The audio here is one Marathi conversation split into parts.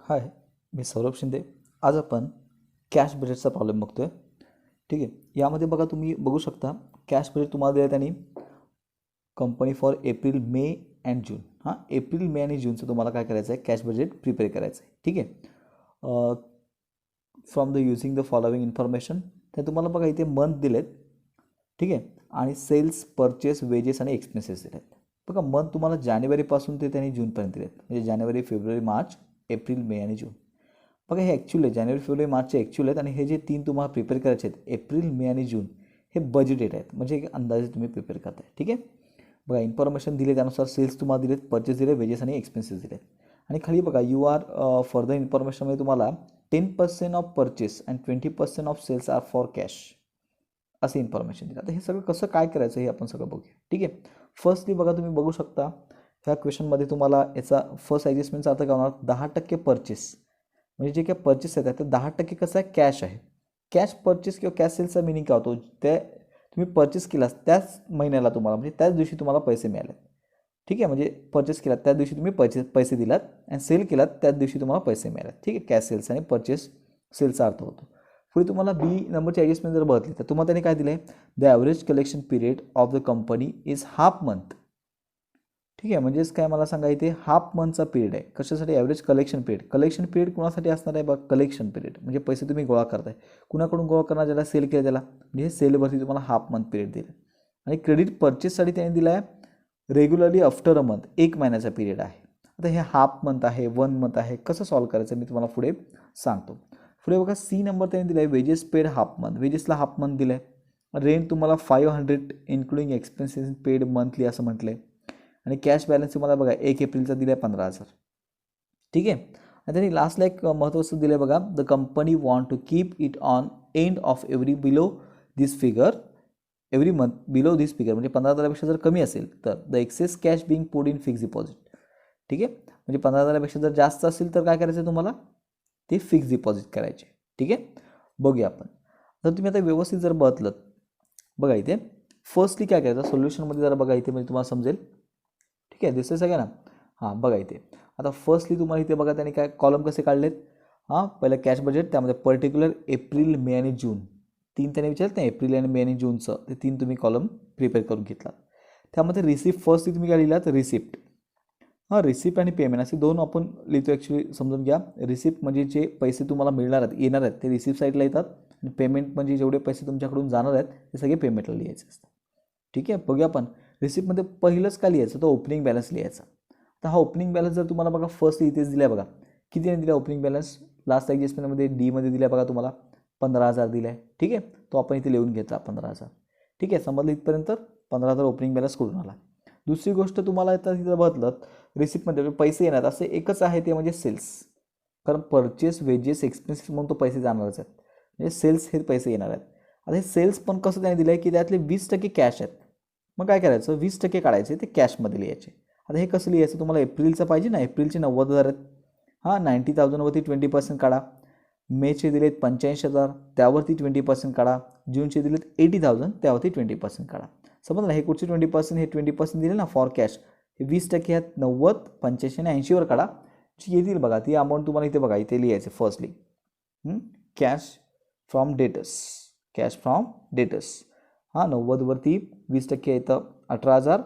हाय, मी सौरभ शिंदे. आज आपण कॅश बजेटचा प्रॉब्लेम बघतोय. ठीक आहे. यामध्ये बघा, तुम्ही बघू शकता कॅश बजेट तुम्हाला दिलं त्यांनी company for April May and June. April May आणि जूनचं तुम्हाला काय करायचं आहे, कॅश बजेट प्रिपेअर करायचं आहे. ठीक आहे. From the using the following information, ते तुम्हाला बघा इथे मंथ दिलेत. ठीक आहे. आणि सेल्स, परचेस, वेजेस आणि एक्सपेन्सेस दिलेत. बघा, मंथ तुम्हाला जानेवारीपासून ते त्यांनी जूनपर्यंत दिलेत. म्हणजे जानेवारी, फेब्रुवारी, मार्च, एप्रिल, मे आणि जून. बघा, हे ॲक्च्युअल आहे. जानेवारी, फेब्रुवारी, मार्चचे ॲक्च्युअल आहेत आणि हे जे 3 तुम्हाला प्रिपेअर करायचे आहेत, एप्रिल, मे आणि जून, हे बजेट डेट आहेत. म्हणजे एक अंदाजे तुम्ही प्रिपेअर करताय. ठीक आहे. बघा, इन्फॉर्मेशन दिले, त्यानुसार सेल्स तुम्हाला दिलेत, परचेस दिले, वेजेस आणि एक्सपेन्सेस दिलेत. आणि खाली बघा, यू आर फर्दर इन्फॉर्मेशनमध्ये तुम्हाला 10% of purchase and 20% of sales are for cash असे इन्फॉर्मेशन दिलं. आता हे सगळं कसं काय करायचं हे आपण सगळं बघूया. ठीक आहे. फर्स्टली बघा, तुम्ही बघू शकता ह्या क्वेश्चनमध्ये तुम्हाला याचा फर्स्ट ॲडजस्टमेंटचा अर्थ काय होणार, 10% परचेस. म्हणजे जे काही परचेस आहेत ते 10% कसं आहे, कॅश आहे. कॅश परचेस किंवा कॅश सेल्सचा मिनिंग काय होतो, ते तुम्ही परचेस केलास त्याच महिन्याला तुम्हाला, म्हणजे त्याच दिवशी तुम्हाला पैसे मिळाले. ठीक आहे. म्हणजे परचेस केलात त्याच दिवशी तुम्ही पैसे दिलात आणि सेल केलात त्याच दिवशी तुम्हाला पैसे मिळाले. ठीक आहे. कॅश सेल्स आणि परचेस सेल्सचा अर्थ होतो. पुढे तुम्हाला बी नंबरची ॲडजस्टमेंट जर बघितली तर तुम्हाला त्यांनी काय दिलं आहे, the average collection period of the company is half month. ठीक आहे. म्हणजेच काय, मला सांगा, इथे हाफ मंथचा पिरियड आहे. कशासाठी, average collection period. Collection period कोणासाठी असणार आहे बघा, कलेक्शन पिरियड म्हणजे पैसे तुम्ही गोळा करताय. कुणाकडून गोळा करणार, ज्याला सेल केलं त्याला, म्हणजे हे सेलवरती तुम्हाला हाफ मंथ पिरियड दिलं. आणि क्रेडिट परचेससाठी त्यांनी दिला आहे रेग्युलरली आफ्टर अ मंथ, 1 महिन्याचा पिरियड आहे. आता हे हाफ मंथ आहे, 1 मंथ आहे, कसं सॉल्व्ह करायचं मी तुम्हाला पुढे सांगतो. पुढे बघा, सी नंबर त्यांनी दिला आहे वेजेस पेड हाफ मंथ. वेजेसला हाफ मंथ दिलं आहे. रेंट तुम्हाला 500 इन्क्लुडिंग एक्सपेन्सेस पेड मंथली असं म्हटलं आहे. आणि कॅश बॅलन्स तुम्हाला बघा 1 एप्रिलचा दिला आहे 15,000. ठीक आहे. आणि त्यांनी लास्टला एक महत्त्वाचं दिलं आहे बघा, the company want to keep it on end of every below this figure every month below this figure, म्हणजे 15,000पेक्षा जर कमी असेल तर the excess cash being put in fix deposit. ठीक आहे. म्हणजे 15,000पेक्षा जर जास्त असेल तर काय करायचं तुम्हाला, ते फिक्स डिपॉझिट करायचे. ठीक आहे. बघूया आपण. तर तुम्ही आता व्यवस्थित जर बघितलं बघा, इथे फर्स्टली काय करायचं, सोल्युशनमध्ये जरा बघा इथे, म्हणजे तुम्हाला समजेल. ठीक आहे. दिसतंय सगळ्यांना. बघा इथे आता फर्स्टली तुम्हाला इथे बघा त्यांनी काय कॉलम कसे काढलेत. पहिलं कॅश बजेट, त्यामध्ये पर्टिक्युलर एप्रिल, मे आणि जून 3 त्यांनी विचारत नाही, एप्रिल आणि मे आणि जूनचं ते 3 तुम्ही कॉलम प्रिपेअर करून घेतला. त्यामध्ये रिसिप्ट फर्स्टली तुम्ही काय लिहिलात, रिसिप्ट. रिसिप्ट आणि पेमेंट असे 2 आपण लिहितो. ॲक्च्युली समजून घ्या, रिसिप्ट म्हणजे जे पैसे तुम्हाला मिळणार आहेत, येणार आहेत, ते रिसिप्ट साईडला येतात. आणि पेमेंट म्हणजे जेवढे पैसे तुमच्याकडून जाणार आहेत ते सगळे पेमेंटला लिहायचे असतात. ठीक आहे. बघूया आपण. रिसिप्टमध्ये पहिलंच काय लिहायचं, तो ओपनिंग बॅलन्स लिहायचा. तर हा ओपनिंग बॅलन्स जर तुम्हाला बघा फर्स्ट इथेच दिला आहे बघा, किती दिला ओपनिंग बॅलन्स, लास्ट ॲडजस्टमेंटमध्ये डीमध्ये दिला बघा तुम्हाला 15,000 दिला आहे. ठीक आहे. तो आपण इथे लिहून घेतला 15,000. ठीक आहे. समजलं इथपर्यंत. 15,000 ओपनिंग बॅलन्स कुठून आला. दुसरी गोष्ट तुम्हाला आता तिथं बघितलं रिसिप्टमध्ये पैसे येणार असं एकच आहे, ते म्हणजे सेल्स. कारण परचेस, वेजेस, एक्सपेन्सेस म्हणून तो पैसे जाणारच आहेत, म्हणजे सेल्स हे पैसे येणार आहेत. आता हे सेल्स पण कसं त्याने दिलं आहे की त्यातले 20% कॅश आहेत. मग काय करायचं, 20% काढायचे, ते कॅशमध्ये लिहायचे. आता हे कसं लिहायचं, तुम्हाला एप्रिलचं पाहिजे ना, एप्रिलचे 90,000 आहेत. 90,000वरती 20% काढा. मेचे दिलेत 85,000, त्यावरती 20% काढा. जूनचे दिलेत 80,000, त्यावरती 20% काढा. समजलं. हे कुठचे 20%, हे 20% दिले ना फॉर कॅश, हे 20% ह्यात 90, 85 आणि 80वर काढा. जी येतील बघा ती अमाऊंट तुम्हाला इथे बघा, इथे लिहायचे firstly. Cash from debtors, cash from debtors. 90वरती 20% येतं 18,000.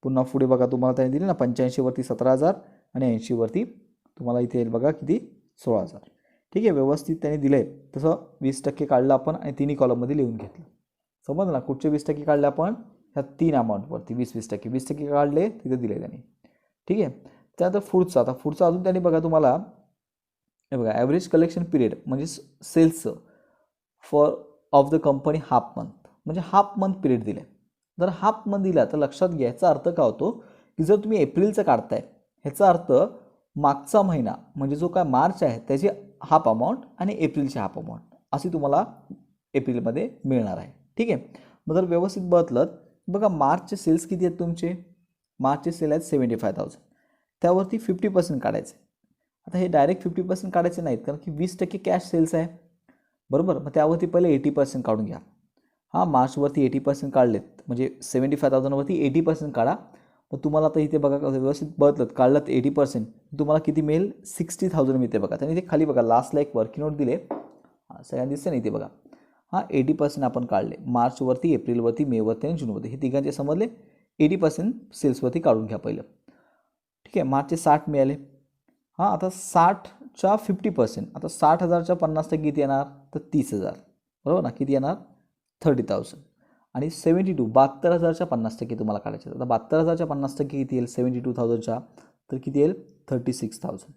पुन्हा पुढे बघा तुम्हाला त्याने दिले ना 85वरती 17,000 आणि 80वरती तुम्हाला इथे येईल बघा किती, 16,000. ठीक आहे. व्यवस्थित त्याने दिलं आहे तसं 20% काढलं आपण आणि तिन्ही कॉलममध्ये लिहून घेतलं. समजलं ना. कुठचे 20% काढले आपण, ह्या 3 अमाऊंटवरती 20% 20% काढले, तिथे दिले त्यांनी. ठीक आहे. त्यानंतर पुढचं, आता पुढचं अजून त्यांनी बघा तुम्हाला, हे बघा ॲव्हरेज कलेक्शन पिरियड म्हणजे सेल्सचं for of the company half month, म्हणजे हाफ मंथ पिरियड दिले. जर हाफ मंथ दिला तर लक्षात घ्या याचा अर्थ काय होतो, की जर तुम्ही एप्रिलचं काढताय ह्याचा अर्थ मागचा महिना म्हणजे जो काय मार्च आहे त्याची हाफ अमाऊंट आणि एप्रिलची हाफ अमाऊंट अशी तुम्हाला एप्रिलमध्ये मिळणार आहे. ठीक आहे. मग जर व्यवस्थित बघितलं बघा, मार्चचे सेल्स किती आहेत तुमचे, मार्चचे सेल आहेत 75,000, त्यावरती 50% काढायचे. आता हे डायरेक्ट 50% काढायचे नाहीत, कारण की 20% कॅश सेल्स आहे, बरोबर. मग त्यावरती पहिले 80% काढून घ्या. मार्चवरती 80% काढलेत, म्हणजे 75,000वरती 80% काढा. मग तुम्हाला आता इथे बघा व्यवस्थित बदलत काढलं 80%, तुम्हाला किती मिळेल 60,000 मिळते बघा. त्याने इथे खाली बघा लास्टला एक वर्किंग नोट दिले, सगळ्यांना दिसते नाही इथे बघा. 80% आपण काढले मार्चवरती, एप्रिलवरती, मेवरती आणि जूनवरती. हे तिघांचे समजले. 80% सेल्सवरती काढून घ्या पहिलं. ठीक आहे, मार्चचे 60 मिळाले. आता 60च्या 50%, आता 60,000च्या 50% किती येणार तर 30,000, बरोबर ना. किती येणार 30,000. आणि 72,000च्या 50% तुम्हाला काढायचे. आता 72,000च्या 50% किती येईल 72,000च्या, तर किती येईल 36,000,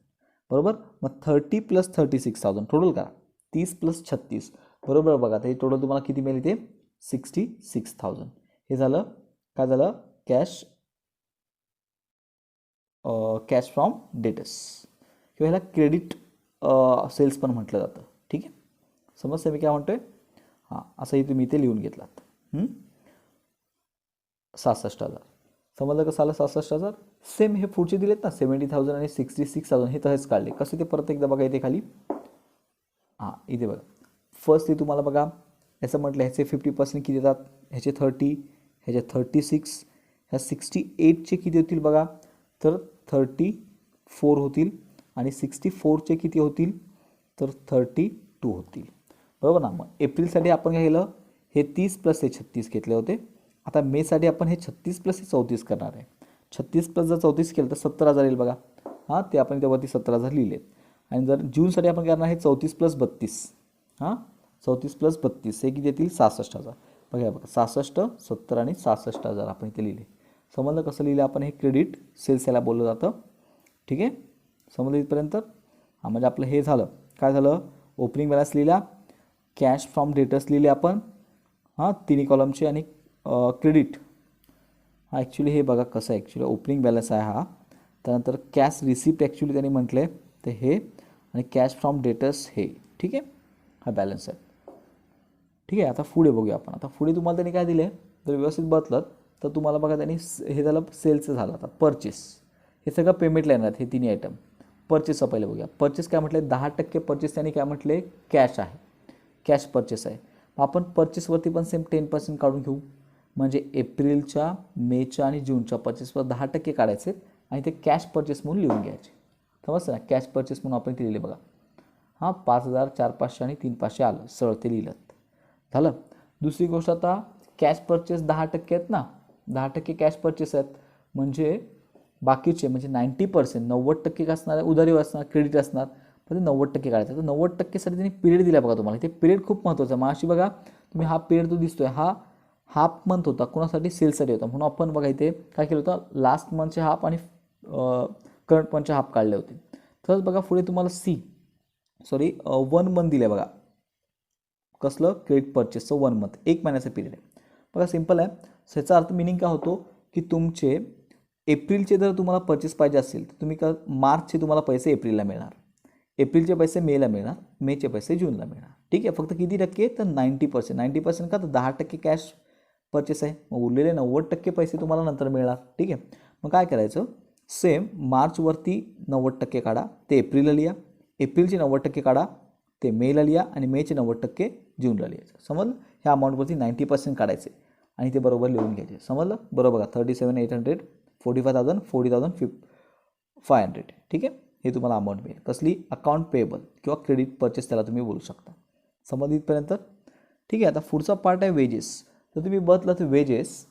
बरोबर. मग 30 + 36,000 टोटल करा. 30 + 36 बरोबर बघा. तर हे टोटल तुम्हाला किती मिळेल इथे 66,000. हे झालं काय झालं कॅश फ्रॉम डेटर्स किंवा ह्याला क्रेडिट सेल्स पण म्हटलं जातं. ठीक आहे, समजतं मी काय म्हणतोय. असंही तुम्ही इथे लिहून घेतलात. 66,000 समजलं कसं आलं 66,000. सेम हे पुढचे दिलेत ना 70,000 आणि 66,000, हे तसेच काढले कसे ते परत एकदा बघा इथे खाली. इथे बघा फर्स्ट ते तुम्हाला बघा याचं म्हटलं ह्याचे 50% किती येतात, ह्याचे 30, ह्याचे 36, ह्या 68चे किती होतील बघा तर 34 होतील आणि 64चे किती होतील तर 32 होतील, बरोबर ना. मग एप्रिलसाठी आपण काय केलं हे 30 + हे 36 घेतले होते. आता मेसाठी आपण हे 36 + हे 34 करणार आहे. 36 + जर 34 केलं तर 70,000 येईल बघा. ते आपण त्यावरती 70,000 लिहिलेत. आणि जर जूनसाठी आपण करणार आहे 34 + 32, 34 + 32 हे किती येतील 66,000. बघा 66, 70 आणि 66,000 आपण इथे लिहिले. समजलं कसं लिहिलं आपण. हे क्रेडिट सेल्स याला बोललं जातं. ठीक आहे, समजलं इथपर्यंत. म्हणजे आपलं हे झालं. काय झालं ओपनिंग बॅलन्स लिहिला, कॅश फ्रॉम डेटर्स लिहिले आपण तिन्ही कॉलमचे, आणि क्रेडिट ॲक्च्युली हे बघा कसं आहे. ॲक्च्युली ओपनिंग बॅलन्स आहे त्यानंतर कॅश रिसिप्ट ॲक्च्युली त्यांनी म्हटलं आहे तर हे, आणि कॅश फ्रॉम डेटर्स हे. ठीक आहे, बॅलन्स आहे. ठीक आहे, आता पुढे बघूया आपण. आता पुढे तुम्हाला त्यांनी काय दिले जर व्यवस्थित बघलं तर तुम्हाला बघा त्यांनी हे झालं सेलचं झालं. आता परचेस हे सगळं पेमेंटला येणार हे तिन्ही आयटम. परचेसचं पहिले बघूया. परचेस काय म्हटलं 10% परचेस त्यांनी काय म्हटले कॅश आहे, कॅश परचेस आहे. आपण परचेसवरती पण सेम 10% काढून घेऊ. म्हणजे एप्रिलच्या, मेच्या आणि जूनच्या परचेसवर 10% काढायचे आणि ते कॅश परचेस म्हणून लिहून घ्यायचे. समजतं ना, कॅश परचेस म्हणून आपण ते लिहिले बघा. 5,000, 4,500 आणि 3,500 आलं सरळ ते लिहिलं झालं. दुसरी गोष्ट आता कॅश परचेस 10% आहेत ना, 10% कॅश परचेस आहेत. म्हणजे बाकीचे म्हणजे 90% 90% असणार आहे उधारी असणार, क्रेडिट असणार, पण ते 90% काढायचं. तर 90%साठी त्यांनी पिरियड दिला बघा तुम्हाला. ते पिरियड खूप महत्त्वाचं आहे. माशी बघा तुम्ही हा पिरियड तो दिसतोय हाफ मंथ होता, कोणासाठी सेल्ससाठी होता. म्हणून आपण बघा इथे काय केलं होतं लास्ट मंथचे हाफ आणि करंट मंथचे हाफ काढले होते. तर बघा पुढे तुम्हाला 1 मंथ दिले बघा. कसलं क्रेडिट परचेसचं 1 मंथ, 1 महिन्याचं पिरियड आहे बघा. सिम्पल आहे. ह्याचा अर्थ मिनिंग काय होतो की तुमचे एप्रिलचे जर तुम्हाला परचेस पाहिजे असेल तर तुम्ही मार्चचे तुम्हाला पैसे एप्रिलला मिळणार, एप्रिलचे पैसे मेला मिळणार, मेचे पैसे जूनला मिळणार. ठीक आहे, फक्त किती टक्के तर 90%. 90% का तर 10% कॅश परचेस आहे. मग उरलेले 90% पैसे तुम्हाला नंतर मिळणार. ठीक आहे, मग काय करायचं सेम मार्चवरती 90% काढा ते एप्रिलला लिहा, एप्रिलचे 90% काढा ते मेला लिहा आणि मेचे 90% जूनला लिहायचं. समजलं. ह्या अमाऊंटवरती 90% काढायचे आणि ते बरोबर लिहून घ्यायचे. समजलं. बरोबर बघा 37,800, 45,000, 40,500. ठीक आहे, हे तुम्हाला अमाऊंट मिळेल. कसली अकाउंट पेएबल किंवा क्रेडिट परचेस त्याला तुम्ही बोलू शकता. समजलं इथपर्यंत. ठीक आहे, आता पुढचा पार्ट आहे वेजेस. तर तुम्ही बघलं तर वेजेस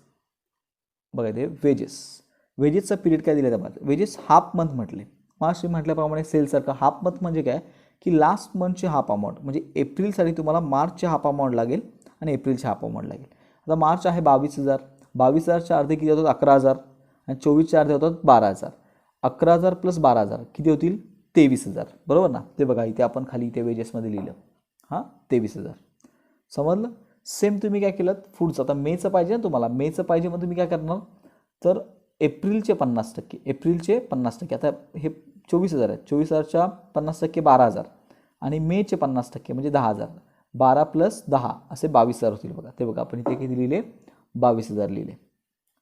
बघा ते वेजेसचा पिरियड काय दिला आहे. वेजेस हाफ मंथ म्हटले. मार्च म्हटल्याप्रमाणे सेलसारखं हाफ मंथ म्हणजे काय की लास्ट मंथचे हाफ अमाऊंट. म्हणजे एप्रिलसाठी तुम्हाला मार्चचे हाफ अमाऊंट लागेल आणि एप्रिलचे हाफ अमाऊंट लागेल. आता मार्च आहे 22,000, 22,000च्या अर्धे किती होतात 11,000 आणि 24च्या अर्धे होतात 12,000. 11,000 + 12,000 किती होतील 23,000, बरोबर ना. ते बघा इथे आपण खाली इथे वेजेसमध्ये लिहिलं 23,000. समजलं. सेम तुम्ही काय केलं पुढचं. आता मेचं पाहिजे ना तुम्हाला, मेचं पाहिजे मग तुम्ही काय करणार तर एप्रिलचे 50%, एप्रिलचे 50%. आता हे 24,000 आहेत, 24,000च्या 50% 12,000 आणि मेचे 50% म्हणजे 10,000. 12 + 10 असे 22,000 होतील बघा. ते बघा आपण इथे किती लिहिले 22,000 लिहिले.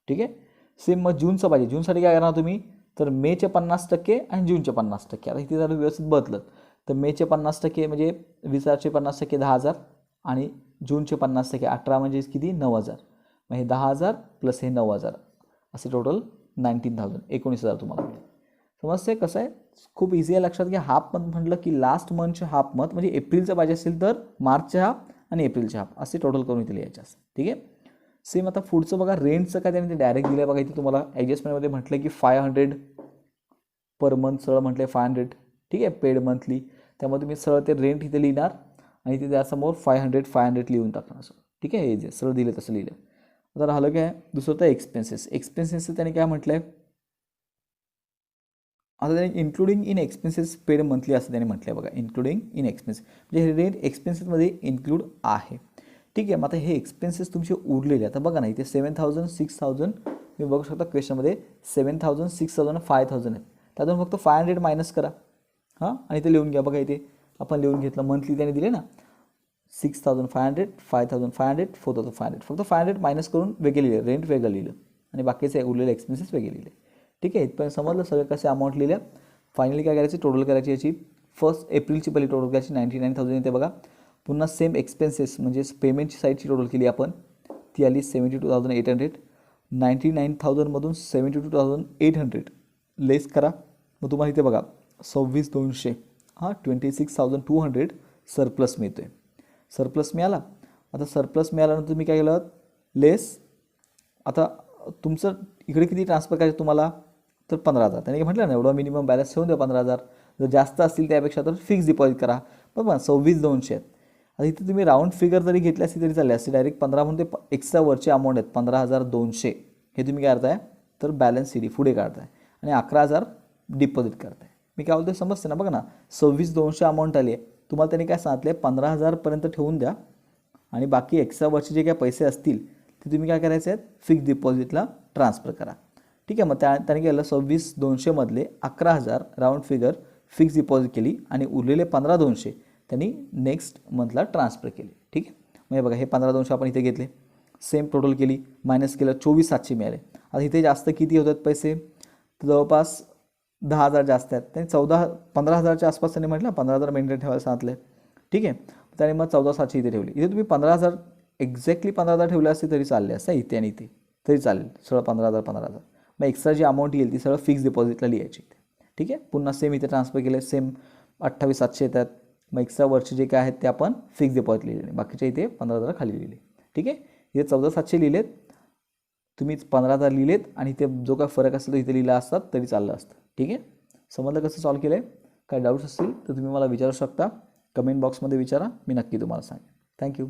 ठीक आहे, सेम मग जूनचं पाहिजे. जूनसाठी काय करणार तुम्ही तर मेचे 50% आणि जूनचे 50%. आता इथे जर व्यवस्थित बदलत तर मेचे 50% म्हणजे 20,000चे 50% 10,000 आणि जूनचे 50% 18 म्हणजे किती 9,000. मग हे 10,000 + हे 9,000 असे टोटल 19,000 19,000 तुम्हाला मिळेल. समजते कसं आहे, खूप इझी आहे. लक्षात घ्या. हाफ मंथ म्हटलं की लास्ट मंथचे हाफ मंथ म्हणजे एप्रिलचं पाहिजे असेल तर मार्चचे हाफ आणि एप्रिलचे हाफ असे टोटल करून इथे लिहायचे असते. ठीक आहे. सेम आता पुढचं बघा, रेंटचं काय त्याने डायरेक्ट दिलं आहे बघा. इथे तुम्हाला ॲडजस्टमेंटमध्ये म्हटलं की 500 पर मंथ सरळ म्हटलं 500. ठीक आहे, पेड मंथली. त्यामुळे तुम्ही सरळ ते रेंट इथे लिहिणार आणि तिथे त्यासमोर 500 लिहून टाकणार असं. ठीक आहे, हे जे सरळ दिलं तसं लिहिलं. आता राहिलं काय दुसरं तर एक्सपेन्सेस. एक्सपेन्सेसचं त्याने काय म्हटलं आहे, आता त्याने including in expenses paid monthly असं त्याने म्हटलं आहे बघा. इन्क्लुडिंग इन एक्सपेन्सेस म्हणजे हे रेंट एक्सपेन्सेसमध्ये इन्क्लूड आहे. ठीक आहे. मग आता हे एक्सपेन्सेस तुमचे उरलेले आता बघा ना, इथे 7,000 6,000 तुम्ही बघू शकता क्वेश्चनमध्ये 7,000 6,000 5,000 आहेत. त्यातून फक्त 500 मायनस करा. हां, आणि ते लिहून घ्या बघा. इथे आपण लिहून घेतलं मंथली त्याने दिले ना 6,500 5,500 4,500. फक्त 500 मायनस करून वेगळे लिहिले, रेंट वेगळं लिहिलं आणि बाकीचे उरलेले एक्सपेन्सेस वेगळे लिहिले. ठीक आहे. इथपर्यंत समजलं सगळं कसे अमाऊंट लिहिल्या. फायनली काय करायची, टोटल करायची याची. 1 एप्रिलची पहिली टोटल करायची 99,000 येते बघा. पुन्हा सेम एक्सपेन्सेस म्हणजे पेमेंटची साईडची टोटल केली आपण, ती आली 72,800. 99,000मधून 72,800 लेस करा. मग तुम्हाला इथे बघा 26,200 हां 26,200 सरप्लस मिळतो आहे. सरप्लस मिळाला. आता सरप्लस मिळाल्यानंतर तुम्ही काय केलं, लेस. आता तुमचं इकडे किती ट्रान्सफर करायचं तुम्हाला, तर 15,000. त्याने म्हटलं ना एवढा मिनिमम बॅलन्स ठेवून द्या 15,000. जर जास्त असतील त्यापेक्षा तर फिक्स डिपॉझिट करा. बरोबर 26,200 आहेत. आता इथे तुम्ही राऊंड फिगर जरी घेतली असती तरी चालले असते. डायरेक्ट 15 म्हणून ते एक्स्ट्रा वरचे अमाऊंट आहेत 15,200. हे तुम्ही काय करताय तर बॅलन्स सी डी पुढे काढताय आणि 11,000 डिपॉझिट करताय. मी काय बोलतोय समजते ना. बघा ना 26,200 अमाऊंट आली आहे. तुम्हाला त्यांनी काय सांगितलं 15,000पर्यंत ठेवून द्या आणि बाकी एक्स्ट्रा वरचे जे काही पैसे असतील ते तुम्ही काय करायचे आहेत फिक्स डिपॉझिटला ट्रान्सफर करा. ठीक आहे. मग त्याने केलं 26,200मधले 11,000 राऊंड फिगर फिक्स डिपॉझिट केली आणि उरलेले 15,200 त्यांनी नेक्स्ट मंथला ट्रान्सफर केले. ठीक आहे. म्हणजे बघा हे 15,200 आपण इथे घेतले, सेम टोटल केली, मायनस केलं 24,700 मिळाले. आता इथे जास्त किती होतात पैसे, तर जवळपास 10,000 जास्त आहेत. त्यांनी 15,000च्या आसपास त्यांनी म्हटलं 15,000 मेंटेन ठेवायला सांगितलं. ठीक आहे. त्याने मग 14,700 इथे ठेवली. इथे तुम्ही 15,000 एक्झॅक्टली 15,000 ठेवले असते तरी चालले असते इथे आणि इथे तरी चालेल. सरळ 15,000. मग एक्स्ट्रा जी अमाऊंट येईल ती सरळ फिक्स डिपॉझिटला लिहायची. ठीक आहे. पुन्हा सेम इथे ट्रान्सफर केले, सेम 28,700 येतात. मग एक्स्ट्रा वरचे जे काय आहेत ते आपण फिक्स डिपॉझिट लिहिले, बाकीचे इथे 15,000 खाली लिहिले. ठीक आहे. इथे 14,700 लिहिलेत, तुम्ही 15,000 लिहिलेत आणि इथे जो काय फरक असेल तो इथे लिहिला असतात तरी चाललं असतं. ठीक आहे. समजलं कसं सॉल्व केलं आहे. काय डाऊट्स असतील तर तुम्ही मला विचारू शकता, कमेंट बॉक्समध्ये विचारा, मी नक्की तुम्हाला सांगेन. थँक्यू.